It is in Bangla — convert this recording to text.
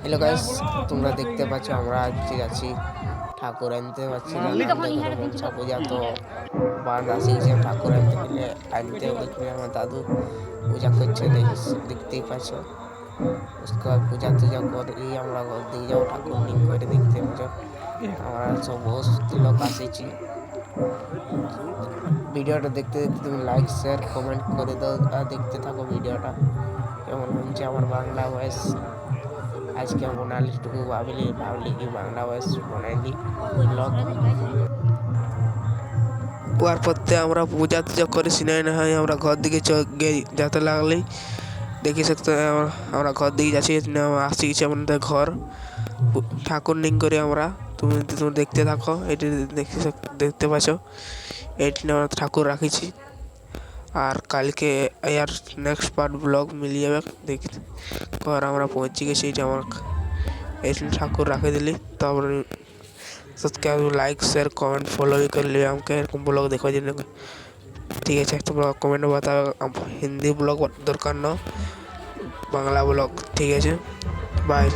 হ্যালো গাইস, তোমরা দেখতে পাচ্ছ আমরা আজকে যাচ্ছি ঠাকুর আনতে পারছিলাম। দেখো মনসা পূজা তো বান আসিছে, ঠাকুর আনতে গেলে আনতে ওইখানে আমার দাদু পূজা করছে, দেখতেই পাচ্ছ। उसके बाद पूजा टूजा করে আমরা ঘর দিয়ে যাও, ঠাকুর নিং করে দেখতে পাচ্ছ। আমরা সব বহুত লোক আসেছি। ভিডিওটা দেখতে দেখতে তুমি লাইক শেয়ার কমেন্ট করে দাও আর দেখতে থাকো ভিডিওটা। কেমন হচ্ছে আমার বাংলা ভয়েস আজকে বানালিটুকু ভাবলি কি বাংলা ভয়েস বানাইলি ব্লগ। পর পরতে আমরা পূজা টুজা করে সিনাই না হয় আমরা ঘর দিকে যেতে লাগলেই দেখি सकते আমরা ঘর দিকে যাচ্ছি, আসছি গেছি আমাদের ঘর। ঠাকুর নিং করে আমরা তুমি দেখতে থাকো। এটি দেখতে পাচ্ছ, এটি আমরা ঠাকুর রাখিছি। আর কালকে আর নেক্সট পার্ট ব্লগ মিলে যাবে। দেখতে ঘর আমরা পৌঁছে গেছি, এটা আমার এই ঠাকুর রাখে দিলি। তারপরে subscribe like share comment follow भी कर लिया हमके एरकम ब्लॉग देखो जिन। ठीक है, তোমরা কমেন্টে बताओ हिंदी ब्लॉग दरकार ना बांग्ला ब्लॉग। ठीक है, बाय।